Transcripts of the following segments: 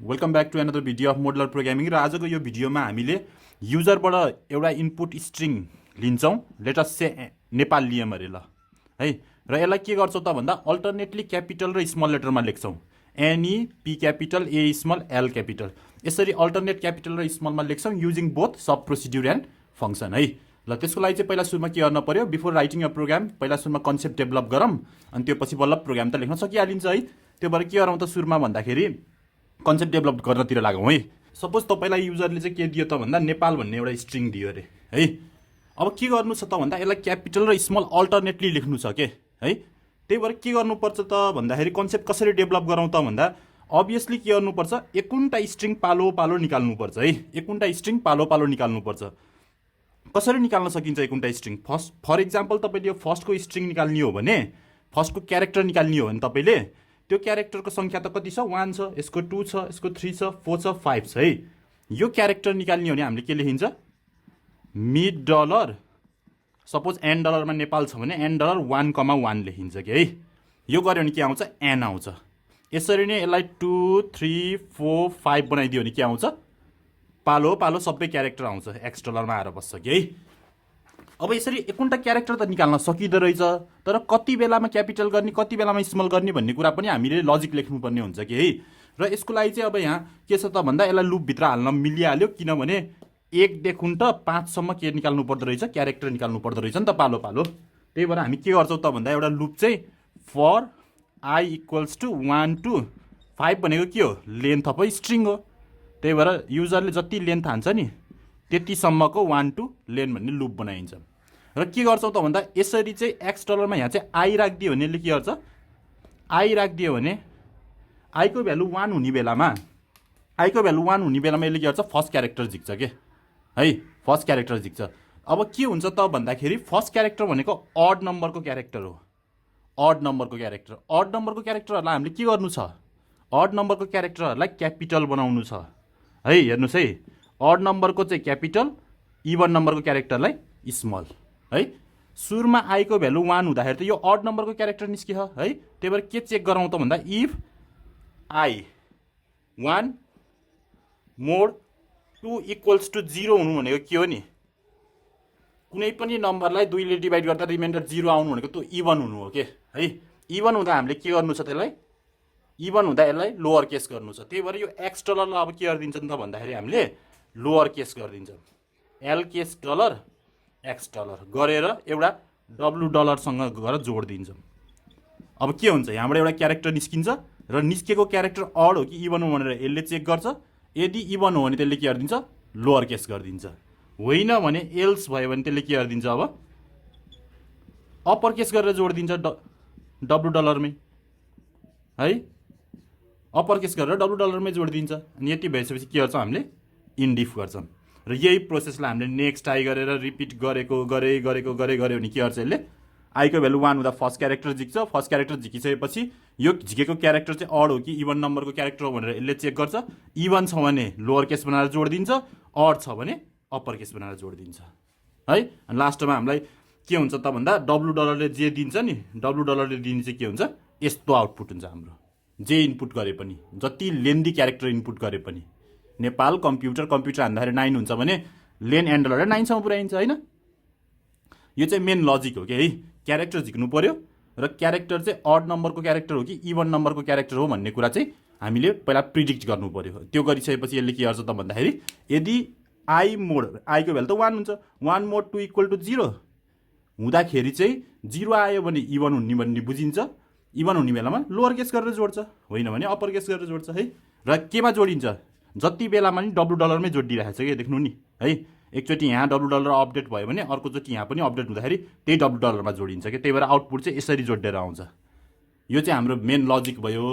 Welcome back to another video of modular programming र आजको यो भिडियोमा हामीले युजरबाट एउटा इनपुट स्ट्रिङ लिन्छौँ। लेट अस से नेपाल लियौँ अरे ल है र यसलाई के गर्छौँ त भन्दा अल्टरनेटली क्यापिटल र स्मल लेटरमा लेख्छौँ। N E P capital A small L capital यसरी अल्टरनेट क्यापिटल र स्मलमा लेख्छौँ using both sub procedure and function है। ल त्यसको लागि चाहिँ पहिला सुरुमा के गर्न पर्यो, बिफोर राइटिङ अ प्रोग्राम पहिला सुरुमा कन्सेप्ट डेभलप गरौँ अनि त्यो पछि बल्ल प्रोग्राम त लेख्न सकिहालिन्छ है। त्यो भएर के गरौँ त सुरुमा भन्दाखेरि कन्सेप्ट डेभलप गर्नतिर लागौँ है। सपोज तपाईँलाई युजरले चाहिँ के दियो त भन्दा नेपाल भन्ने एउटा स्ट्रिङ दियो अरे है। अब के गर्नु छ त भन्दा यसलाई क्यापिटल र स्मल अल्टरनेटली लेख्नु छ के है। त्यही भएर के गर्नुपर्छ त भन्दाखेरि कन्सेप्ट कसरी डेभलप गरौँ त भन्दा अभियसली के गर्नुपर्छ, एकुन्टा स्ट्रिङ पालो पालो निकाल्नुपर्छ है। एकुन्टा स्ट्रिङ पालो पालो निकाल्नुपर्छ। कसरी निकाल्न सकिन्छ एकुन्टा स्ट्रिङ? फर इक्जाम्पल तपाईँले यो फर्स्टको स्ट्रिङ निकाल्ने हो भने, फर्स्टको क्यारेक्टर निकाल्ने हो भने तपाईँले त्यो क्यारेक्टरको सङ्ख्या त कति छ, 1 छ, यसको 2 छ, यसको 3 छ, 4 छ, 5 छ है। यो क्यारेक्टर निकाल्ने हो भने हामीले के लेखिन्छ, मिड डलर, सपोज एन डलरमा नेपाल छ भने एन डलर 1,1 लेखिन्छ कि है। यो गऱ्यो भने के आउँछ, एन आउँछ। यसरी नै यसलाई 2, 3, 4, 5 बनाइदियो भने के आउँछ, पालो पालो सबै क्यारेक्टर आउँछ, एक्स डलरमा आएर बस्छ कि है। अब यसरी एकुन्टा क्यारेक्टर त निकाल्न सकिँदो रहेछ, तर कति बेलामा क्यापिटल गर्ने कति बेलामा स्मल गर्ने भन्ने कुरा पनि हामीले लजिक लेख्नुपर्ने हुन्छ कि है। र यसको लागि चाहिँ अब यहाँ के छ त भन्दा यसलाई लुपभित्र हाल्न मिलिहाल्यो, किनभने 1 देखि 5 सम्म के निकाल्नु पर्दो रहेछ, क्यारेक्टर निकाल्नु पर्दो रहेछ नि त पालो पालो। त्यही भएर हामी के गर्छौँ त भन्दा एउटा लुप चाहिँ for I equals to 1 to 5 भनेको के हो, लेन्थ अफ स्ट्रिङ हो। त्यही भएर युजरले जति लेन्थ हान्छ नि त्यतिसम्मको 1 to लेन भन्ने लुप बनाइन्छ। र के गर्छौँ त भन्दा यसरी चाहिँ एक्स डलरमा यहाँ चाहिँ आई राखिदियो भने यसले के गर्छ, आई राखिदियो भने आईको भ्यालु 1 हुने बेलामा, आईको भ्यालु 1 हुने बेलामा यसले के गर्छ, फर्स्ट क्यारेक्टर झिक्छ के है, फर्स्ट क्यारेक्टर झिक्छ। अब के हुन्छ त भन्दाखेरि फर्स्ट क्यारेक्टर भनेको अड नम्बरको क्यारेक्टर हो, अड नम्बरको क्यारेक्टर। अड नम्बरको क्यारेक्टरहरूलाई हामीले के गर्नु छ, अड नम्बरको क्यारेक्टरहरूलाई क्यापिटल बनाउनु छ है। हेर्नुहोस् है, अड नम्बरको चाहिँ क्यापिटल, इभन नम्बरको क्यारेक्टरलाई स्मल है। सुरुमा आईको भ्यालु 1 हुँदाखेरि त यो अड नम्बरको क्यारेक्टर निस्कियो है। त्यही भएर के चेक गरौँ त भन्दा if I 1 mod 2 equals to 0 हुनु भनेको के हो नि, कुनै पनि नम्बरलाई 2 ले डिभाइड गर्दा रिमाइन्डर 0 आउनु भनेको त्यो इभन हुनु हो के है। इभन हुँदा हामीले के गर्नु छ, त्यसलाई इभन हुँदा यसलाई लोअर केस गर्नु छ। त्यही भएर यो एक्स डलरलाई अब के गरिदिन्छ त भन्दाखेरि हामीले लोअर केस गरिदिन्छ, L case dollar X dollar गरेर एउटा डब्लु डलरसँग गएर जोडिदिन्छ। अब के हुन्छ, यहाँबाट एउटा क्यारेक्टर निस्किन्छ र निस्केको क्यारेक्टर अड हो कि इभन हो भनेर यसले चेक गर्छ। यदि इभन हो भने त्यसले के गरिदिन्छ, लोअर केस गरिदिन्छ। होइन भने एल्स भयो भने त्यसले के गरिदिन्छ, अब अप्पर केस गरेर जोडिदिन्छ डब्लु डलरमै है, अप्पर केस गरेर डब्लु डलरमै जोडिदिन्छ। अनि यति भइसकेपछि के गर्छौँ, हामीले इन्डिफ गर्छौँ। र यही प्रोसेसलाई हामीले नेक्स्ट आई गरेर रिपिट गऱ्यो भने के गर्छ, यसले आईको भ्यालु 1 हुँदा फर्स्ट क्यारेक्टर झिक्छ। फर्स्ट क्यारेक्टर झिकिसकेपछि यो झिकेको क्यारेक्टर चाहिँ अड हो कि इभन नम्बरको क्यारेक्टर हो भनेर यसले चेक गर्छ। इभन छ भने लोअर केस बनाएर जोडिदिन्छ, अड छ भने अप्पर केस बनाएर जोडिदिन्छ है। अनि लास्टमा हामीलाई के हुन्छ त भन्दा डब्लु डलरले जे दिन्छ नि, डब्लु डलरले दिने चाहिँ के हुन्छ, यस्तो आउटपुट हुन्छ हाम्रो। जे इनपुट गरे पनि, जति लेन्दी क्यारेक्टर इनपुट गरे पनि, नेपाल कम्प्युटर हान्दाखेरि 9 हुन्छ भने लेन एन्ड डलर 9 सम्म पुऱ्याइन्छ होइन। यो चाहिँ मेन लजिक हो कि है। क्यारेक्टर झिक्नु पर्यो र क्यारेक्टर चाहिँ अड नम्बरको क्यारेक्टर हो कि इभन नम्बरको क्यारेक्टर हो भन्ने कुरा चाहिँ हामीले पहिला प्रिडिक्ट गर्नु पर्यो। त्यो गरिसकेपछि यसले के गर्छ त भन्दाखेरि यदि आई मोड, आईको भ्यालु त 1 हुन्छ, 1 मोड 2 इक्वल टु 0 हुँदाखेरि चाहिँ 0 आयो भने इभन हुने भन्ने बुझिन्छ। इभन हुने बेलामा लोअर केस गरेर जोड्छ, होइन भने अप्पर केस गरेर जोड्छ है। र केमा जोडिन्छ, जति बेलामा नि डब्लु डलरमै जोडिरहेको छ कि देख्नु नि है। एकचोटि यहाँ डब्लु डलर अपडेट भयो भने अर्कोचोटि यहाँ पनि अपडेट हुँदाखेरि त्यही डब्लु डलरमा जोडिन्छ कि। त्यही भएर आउटपुट चाहिँ यसरी जोडेर आउँछ। यो चाहिँ हाम्रो मेन लजिक भयो।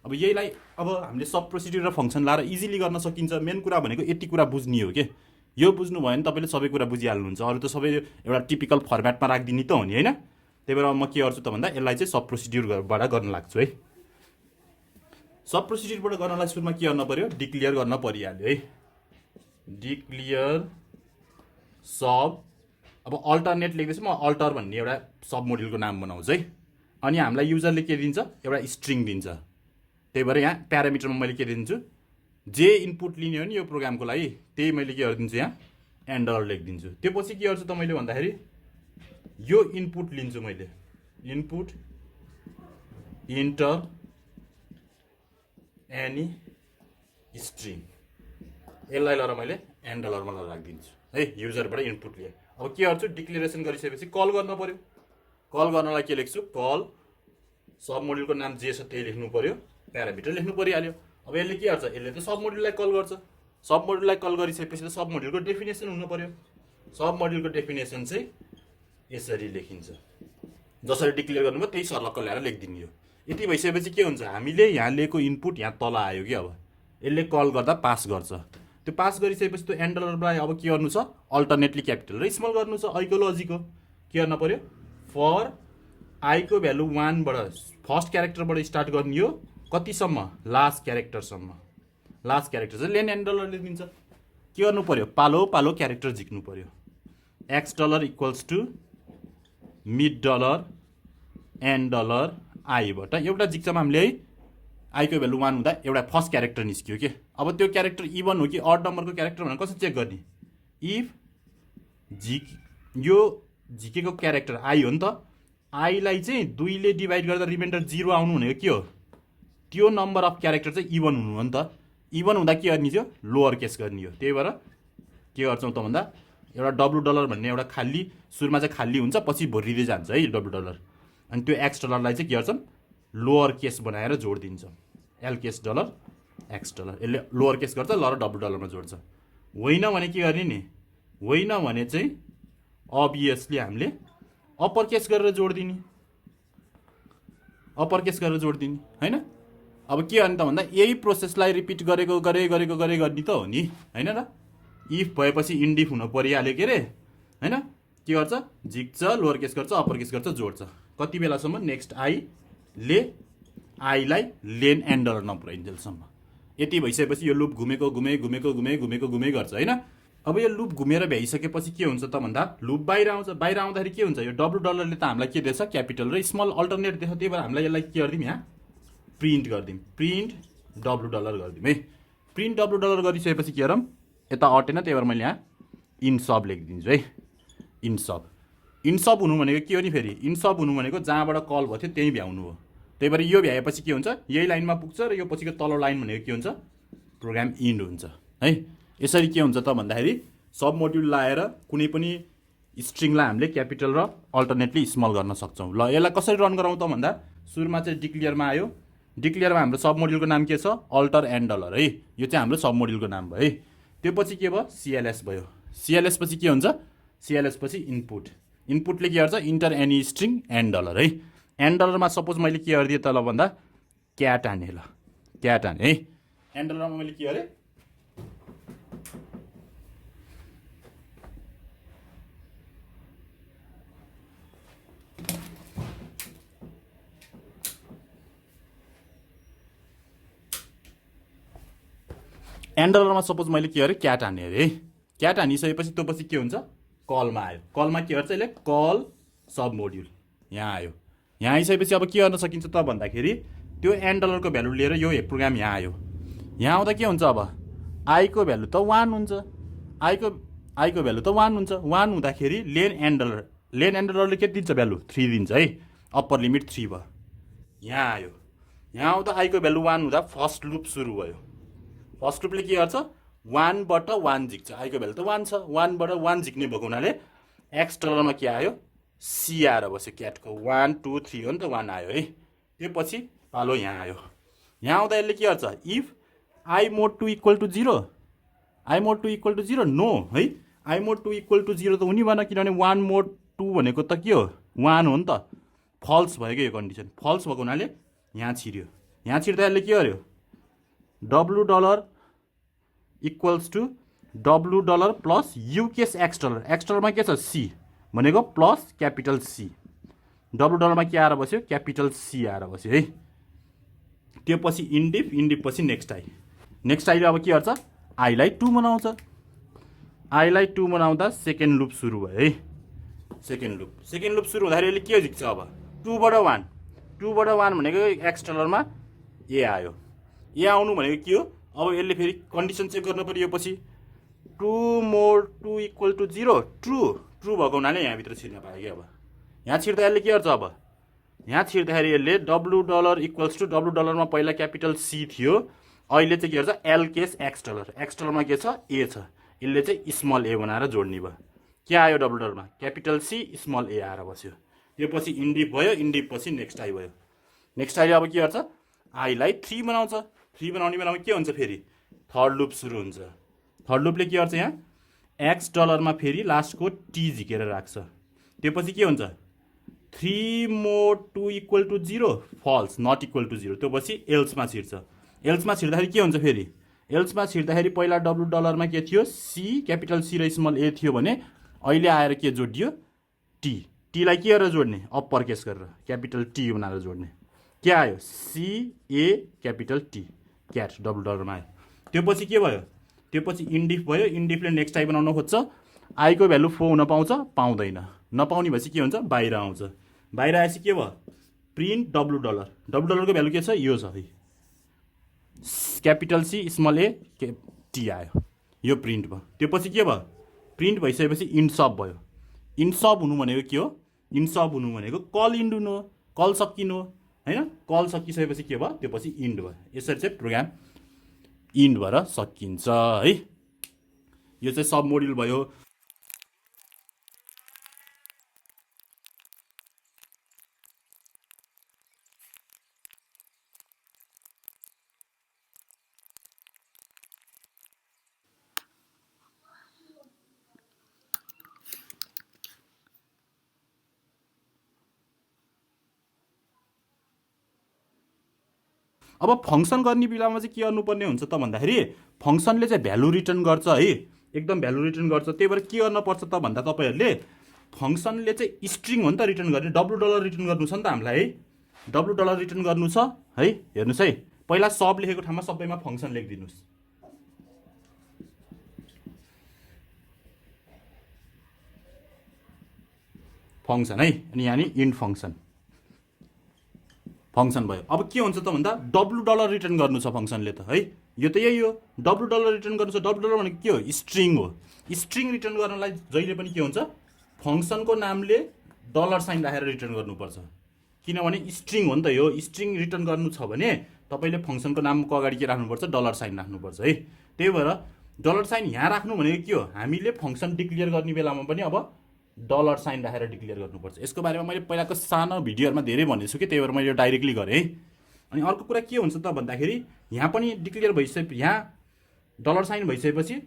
अब यहीलाई अब हामीले सब प्रोसिड्युर र फङ्सन लाएर इजिली गर्न सकिन्छ। मेन कुरा भनेको यति कुरा बुझ्ने हो कि, यो बुझ्नु भयो भने तपाईँले सबै कुरा बुझिहाल्नुहुन्छ। अरू त सबै एउटा टिपिकल फर्मेटमा राखिदिने त हो नि होइन। त्यही भएर म के गर्छु त भन्दा यसलाई चाहिँ सब प्रोसिड्युरबाट गर्न लाग्छु है। सब प्रोसिड्युरबाट गर्नलाई सुरुमा के गर्न पर्यो, डिक्लियर गर्न परिहाल्यो है। डिक्लियर सब, अब अल्टरनेट लेख्दैछु म, अल्टर भन्ने एउटा सब मोड्युलको नाम बनाउँछु है। अनि हामीलाई युजरले के दिन्छ, एउटा स्ट्रिङ दिन्छ। त्यही भएर यहाँ प्यारामिटरमा मैले के दिन्छु, जे इनपुट लिने हो नि यो प्रोग्रामको लागि त्यही मैले के गरिदिन्छु यहाँ एन डलर लेखिदिन्छु। त्यो पछि के गर्छु त मैले भन्दाखेरि यो इनपुट लिन्छु मैले इनपुट इन्टर एनी स्ट्रिङ यसलाई लर मैले एन डलरमा राखिदिन्छु है। युजरबाट इनपुट लिए अब के गर्छु डिक्लेरेसन गरिसकेपछि कल गर्न पर्यो। कल गर्नलाई के लेख्छु कल सब मोड्युलको नाम जे छ त्यही लेख्नु पर्यो प्यारामिटर लेख्नु परिहाल्यो। अब यसले के गर्छ यसले त सब मोड्युललाई कल गर्छ। सब मोड्युललाई कल गरिसकेपछि त सब मोड्युलको डेफिनेसन हुनु पर्यो। सब मोड्युलको डेफिनेसन चाहिँ यसरी लेखिन्छ जसरी डिक्लेयर गर्नुभयो त्यही सर्लक्क ल्याएर लेखिदिने हो। यति भइसकेपछि के हुन्छ हामीले यहाँ लिएको इनपुट यहाँ तल आयो कि अब यसले कल गर्दा पास गर्छ। त्यो पास गरिसकेपछि त्यो एन डलरलाई अब के गर्नु छ अल्टरनेटली क्यापिटल र स्मल गर्नु छ। आईको लजिक हो के गर्न पर्यो फर आईको भ्यालु 1 बाट फर्स्ट क्यारेक्टरबाट स्टार्ट गर्ने हो कतिसम्म लास्ट क्यारेक्टरसम्म। लास्ट क्यारेक्टर चाहिँ लेन एन डलरले दिन्छ। के गर्नु पर्यो पालो पालो क्यारेक्टर झिक्नु पर्यो। X dollar equals to mid dollar N dollar आईबाट एउटा जिक्समा हामीले है आईको भ्यालु 1 हुँदा एउटा फर्स्ट क्यारेक्टर निस्क्यो के। अब त्यो क्यारेक्टर इभन हो कि अड नम्बरको क्यारेक्टर भनेर कसरी चेक गर्ने इफ यो झिकेको क्यारेक्टर आई हो नि त आईलाई चाहिँ 2 ले डिभाइड गर्दा रिमाइन्डर 0 आउनु भनेको के हो त्यो नम्बर अफ क्यारेक्टर चाहिँ इभन हुनु हो नि त। इभन हुँदा के गर्ने थियो लोअर केस गर्ने हो। त्यही भएर के गर्छौँ त भन्दा एउटा डब्लु डलर भन्ने एउटा खाली सुरुमा चाहिँ खाली हुन्छ पछि भरिँदै जान्छ है डब्लु डलर। अनि त्यो एक्स डलरलाई चाहिँ के गर्छौँ लोअर केस बनाएर जोडिदिन्छ L case dollar X dollar. यसले लोअर केस गर्छ ल र डब्लु डलरमा जोड्छ। होइन भने के गर्ने नि होइन भने चाहिँ अभियसली हामीले अप्पर केस गरेर जोडिदिने अप्पर केस गरेर जोडिदिने होइन। अब के गर्ने त भन्दा यही प्रोसेसलाई रिपिट गरेको गर्ने त हो नि होइन र। इफ भएपछि इन्डिफ हुन परिहाल्यो के अरे होइन। के गर्छ झिक्छ लोअर केस गर्छ अप्पर केस गर्छ जोड्छ कति बेलासम्म नेक्स्ट आईले आईलाई लेन एन डलर नपुऱ्याइन्जेलसम्म। यति भइसकेपछि यो लुप घुमेको घुमे गर्छ होइन। अब यो लुप घुमेर भ्याइसकेपछि के हुन्छ त भन्दा लुप बाहिर आउँछ। बाहिर आउँदाखेरि के हुन्छ यो डब्लु डलरले त हामीलाई के दिएछ क्यापिटल र स्मल अल्टरनेट दिएछ। त्यही भएर हामीलाई यसलाई के गरिदिउँ यहाँ प्रिन्ट गरिदिउँ प्रिन्ट डब्लु डलर गरिदिउँ है। प्रिन्ट डब्लु डलर गरिसकेपछि के गरौँ यता अटेन। त्यही भएर मैले यहाँ इनसब लेखिदिन्छु है इनसब। इनसब हुनु भनेको के हो नि फेरि इनसब हुनु भनेको जहाँबाट कल भयो थियो त्यहीँ भ्याउनु हो। त्यही भएर यो भ्याएपछि के हुन्छ यही लाइनमा पुग्छ र यो पछिको तल्लो लाइन भनेको के हुन्छ प्रोग्राम इन्ड हुन्छ है। यसरी के हुन्छ त भन्दाखेरि सब मोड्युल लाएर कुनै पनि स्ट्रिङलाई हामीले क्यापिटल र अल्टरनेटली स्मल गर्न सक्छौँ। ल यसलाई कसरी रन गराउँ त भन्दा सुरुमा चाहिँ डिक्लियरमा आयो। डिक्लियरमा हाम्रो सब मोड्युलको नाम के छ अल्टर एन डलर है। यो चाहिँ हाम्रो सब मोड्युलको नाम भयो है। त्यो पछि के भयो सिएलएस भयो। सिएलएस पछि के हुन्छ सिएलएस पछि इनपुट। इनपुटले के गर्छ enter any string N dollar है। एन डलरमा सपोज मैले के गरिदिएँ त ल भन्दा क्याट हाने ल क्याट हाने है। एन डलरमा मैले के गरेँ एन डलरमा सपोज मैले के गरेँ क्याट हाने अरे है। क्याट हानिसकेपछि त्यो पछि के हुन्छ कलमा आयो। कलमा के गर्छ यसले कल सब मोड्युल यहाँ आयो। यहाँ आइसकेपछि अब के गर्न सकिन्छ त भन्दाखेरि त्यो एन डलरको भ्यालु लिएर यो प्रोग्राम यहाँ आयो। यहाँ आउँदा के हुन्छ अब आईको भ्यालु त 1 हुन्छ। आईको भ्यालु त 1 हुन्छ। 1 हुँदाखेरि लेन एन डलरले के दिन्छ भ्यालु 3 दिन्छ है। अप्पर लिमिट 3 भयो। यहाँ आयो। यहाँ आउँदा आईको भ्यालु 1 हुँदा फर्स्ट लुप सुरु भयो। फर्स्ट लुपले के गर्छ 1 बाट 1 झिक्छ। आईको भ्यालु त 1 छ 1 बाट 1 झिक्ने भएको हुनाले एक्स डलरमा के आयो सी आएर बस्यो। क्याटको 1 2 3 हो नि त 1 आयो है। त्यो पछि पालो यहाँ आयो। यहाँ आउँदा यसले के गर्छ if I mod 2 equal to 0 I mod 2 equal to 0 no है। आई मोड 2 इक्वल टु 0 त हुने भएन किनभने 1 मोड 2 भनेको त के हो 1 हो नि त। फल्स भयो क्या यो कन्डिसन। फल्स भएको हुनाले यहाँ छिर्यो। यहाँ छिर्दा यसले के गर्यो W dollar equals to W dollar plus ucase X dollar. X डलरमा के छ सी भनेको प्लस क्यापिटल सी। डब्लु डलरमा के आएर बस्यो क्यापिटल सी आएर बस्यो है। त्यो पछि इन्डिफ पछि नेक्स्ट आई। नेक्स्ट आईले अब के गर्छ आईलाई 2 बनाउँछ। आईलाई 2 बनाउँदा सेकेन्ड लुप सुरु भयो है। सेकेन्ड लुप सुरु हुँदाखेरि यसले के झिक्छ अब 2 बाट 1 भनेको एक्स डलरमा ए आयो। ए आउनु भनेको के हो अब यसले फेरि कन्डिसन चेक गर्नु पर्यो पछि 2 mod 2 equal to 0 true true भएको हुनाले यहाँभित्र छिर्न पायो कि अब यहाँ छिर्दा यसले के गर्छ अब यहाँ छिर्दाखेरि यसले W dollar equals to W डलरमा पहिला क्यापिटल सी थियो अहिले चाहिँ के गर्छ एल केस एक्स डलरमा के छ ए छ यसले चाहिँ स्मल ए बनाएर जोड्ने भयो के आयो डब्लु डलरमा क्यापिटल सी स्मल ए आएर बस्यो यो पछि इन्डिप भयो इन्डिप पछि नेक्स्ट आई भयो नेक्स्ट आईले अब के गर्छ आईलाई 3 बनाउँछ 3 बनाउने बेलामा के हुन्छ फेरि थर्ड लुप सुरु हुन्छ थर्ड लुपले के गर्छ यहाँ एक्स डलरमा फेरि लास्टको टी झिकेर राख्छ त्यो पछि के हुन्छ 3 mod 2 equal to 0 false not equal to 0 त्यो पछि एल्समा छिर्छ एल्समा छिर्दाखेरि के हुन्छ फेरि एल्समा छिर्दाखेरि पहिला डब्लु डलरमा के थियो सी क्यापिटल सी र स्मल ए थियो भने अहिले आएर के जोडियो टी टीलाई के गरेर जोड्ने अप्पर केस गरेर क्यापिटल टी बनाएर जोड्ने के आयो सी ए क्यापिटल टी क्याट डब्लु डलरमा आयो त्यो पछि के भयो त्यो पछि इन्डिफ भयो इन्डिफले नेक्स्ट आई बनाउन खोज्छ आईको भ्यालु 4 हुन पाउँछ पाउँदैन नपाउने भएपछि के हुन्छ बाहिर आउँछ बाहिर आएपछि के भयो प्रिन्ट डब्लु डलरको भ्यालु के छ यो छ है capital C small A T आयो यो प्रिन्ट भयो त्यो पछि के भयो प्रिन्ट भइसकेपछि इन्ड सब भयो इन्ड सब हुनु भनेको के हो इन्ड सब हुनु भनेको कल इन्ड हुनु हो कल सकिनु हैन कल सकिसकेपछि के भयो त्यो पछि इन्ड भयो यसरी चाहिँ प्रोग्राम इन्ड भएर सकिन्छ है यो चाहिँ सब मोड्युल भयो अब फङ्सन गर्ने बेलामा चाहिँ के गर्नुपर्ने हुन्छ त भन्दाखेरि फङ्सनले चाहिँ भ्यालु रिटर्न गर्छ है एकदम भ्यालु रिटर्न गर्छ त्यही भएर के गर्नुपर्छ त भन्दा तपाईँहरूले फङ्सनले चाहिँ स्ट्रिङ हो नि त रिटर्न गर्ने डब्लु डलर रिटर्न गर्नु छ नि त हामीलाई है डब्लु डलर रिटर्न गर्नु छ है हेर्नुहोस् है पहिला सब लेखेको ठाउँमा सबैमा फङ्सन लेखिदिनुहोस् फङ्सन है अनि यहाँ नि इन्ड फङ्सन भयो अब के हुन्छ त भन्दा डब्लु डलर रिटर्न गर्नु छ फङ्सनले त है यो त यही हो डब्लु डलर रिटर्न गर्नु छ डब्लु डलर भनेको के हो स्ट्रिङ हो स्ट्रिङ रिटर्न गर्नलाई जहिले पनि के हुन्छ फङ्सनको नामले डलर साइन राखेर रिटर्न गर्नुपर्छ किनभने स्ट्रिङ हो नि त यो स्ट्रिङ रिटर्न गर्नु छ भने तपाईँले फङ्सनको नामको अगाडि के राख्नुपर्छ डलर साइन राख्नुपर्छ है त्यही भएर डलर साइन यहाँ राख्नु भनेको के हो हामीले फङ्सन डिक्लियर गर्ने बेलामा पनि अब डलर साइन राखेर डिक्लियर गर्नुपर्छ यसको बारेमा मैले पहिलाको सानो भिडियोहरूमा धेरै भनेको छु कि त्यही भएर मैले यो डाइरेक्टली गरेँ है अनि अर्को कुरा के हुन्छ त भन्दाखेरि यहाँ पनि डिक्लियर भइसके यहाँ डलर साइन भइसकेपछि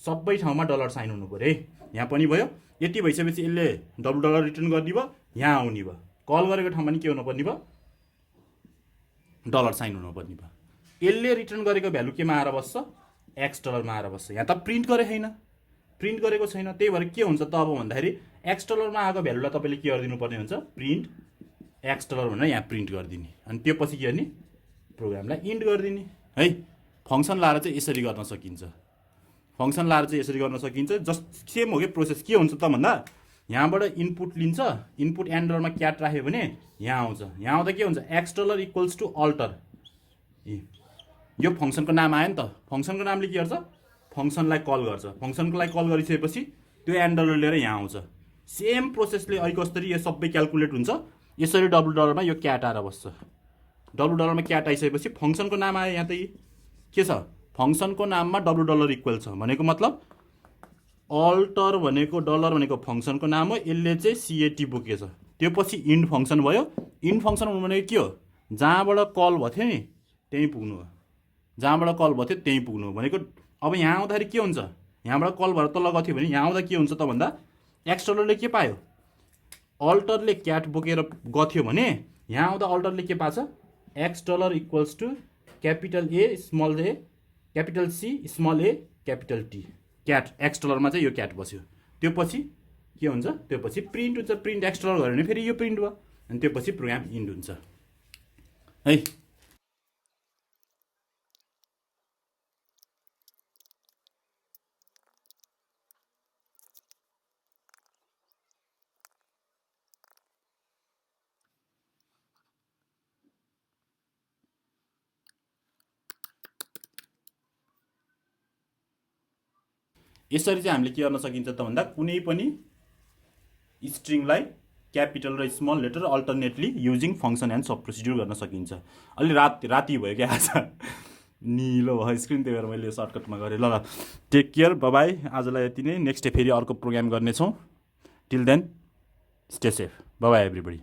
सबै ठाउँमा डलर साइन हुनु पऱ्यो है यहाँ पनि भयो यति भइसकेपछि यसले डब्लु डलर रिटर्न गर्ने भयो यहाँ आउने भयो कल गरेको ठाउँमा नि के हुनुपर्ने भयो डलर साइन हुनुपर्ने भयो यसले रिटर्न गरेको भ्यालु केमा आएर बस्छ एक्स डलरमा आएर बस्छ यहाँ त प्रिन्ट गरे छैन प्रिन्ट गरेको छैन त्यही भएर के हुन्छ त अब भन्दाखेरि एक्स डलरमा आएको भ्यालुलाई तपाईँले के गरिदिनु पर्ने हुन्छ प्रिन्ट एक्स डलर भनेर यहाँ प्रिन्ट गरिदिने अनि त्यो पछि के गर्ने प्रोग्रामलाई इन्ड गरिदिने है फङ्सन लाएर चाहिँ यसरी गर्न सकिन्छ फङ्सन लाएर चाहिँ यसरी गर्न सकिन्छ जस्ट सेम हो कि प्रोसेस के हुन्छ त भन्दा यहाँबाट इनपुट लिन्छ इनपुट एन्डरमा क्याट राख्यो भने यहाँ आउँछ यहाँ आउँदा के हुन्छ X dollar equals to alter यो फङ्सनको नाम आयो नि त फङ्सनको नामले के गर्छ फङ्सनलाई कल गर्छ फङ्सनकोलाई कल गरिसकेपछि त्यो एन्डलर लिएर यहाँ आउँछ सेम प्रोसेसले अहिले कसरी यो सबै क्यालकुलेट हुन्छ यसरी डब्लु डलरमा यो क्याट आएर बस्छ डब्लु डलरमा क्याट आइसकेपछि फङ्सनको नाम आयो यहाँ त के छ फङ्सनको नाममा डब्लु डलर इक्वल छ भनेको मतलब अल्टर भनेको डलर भनेको फङ्सनको नाम हो यसले चाहिँ सिएटी बोकेछ त्यो पछि इन्ड फङ्सन भयो इन्ड फङ्सन भनेको के हो जहाँबाट कल भएको थियो नि त्यहीँ पुग्नु हो जहाँबाट कल भएको थियो त्यहीँ पुग्नु हो भनेको अब यहाँ आउँदाखेरि के हुन्छ यहाँबाट कल भएर तल गएको थियो भने यहाँ आउँदा के हुन्छ त भन्दा एक्स डलरले के पायो अल्टरले क्याट बोकेर गथ्यो भने यहाँ आउँदा अल्टरले के पाछ X dollar equals to capital A small A capital C small A capital T cat X डलरमा चाहिँ यो क्याट बस्यो त्यो पछि के हुन्छ त्यो पछि प्रिन्ट हुन्छ प्रिन्ट एक्स डलर गऱ्यो भने फेरि यो प्रिन्ट भयो अनि त्यो पछि प्रोग्राम इन्ड हुन्छ है यसरी चाहिँ हामीले के गर्न सकिन्छ त भन्दा कुनै पनि स्ट्रिङलाई क्यापिटल र small letter alternately using function and sub procedure गर्न सकिन्छ। अलि राति भयो क्या आज, निलो भयो स्क्रिन, त्यही भएर मैले सर्टकटमा गरेँ। ल टेक केयर, बाई, आजलाई यति नै। नेक्स्ट डे फेरि अर्को प्रोग्राम गर्नेछौँ। Till then stay safe, bye everybody.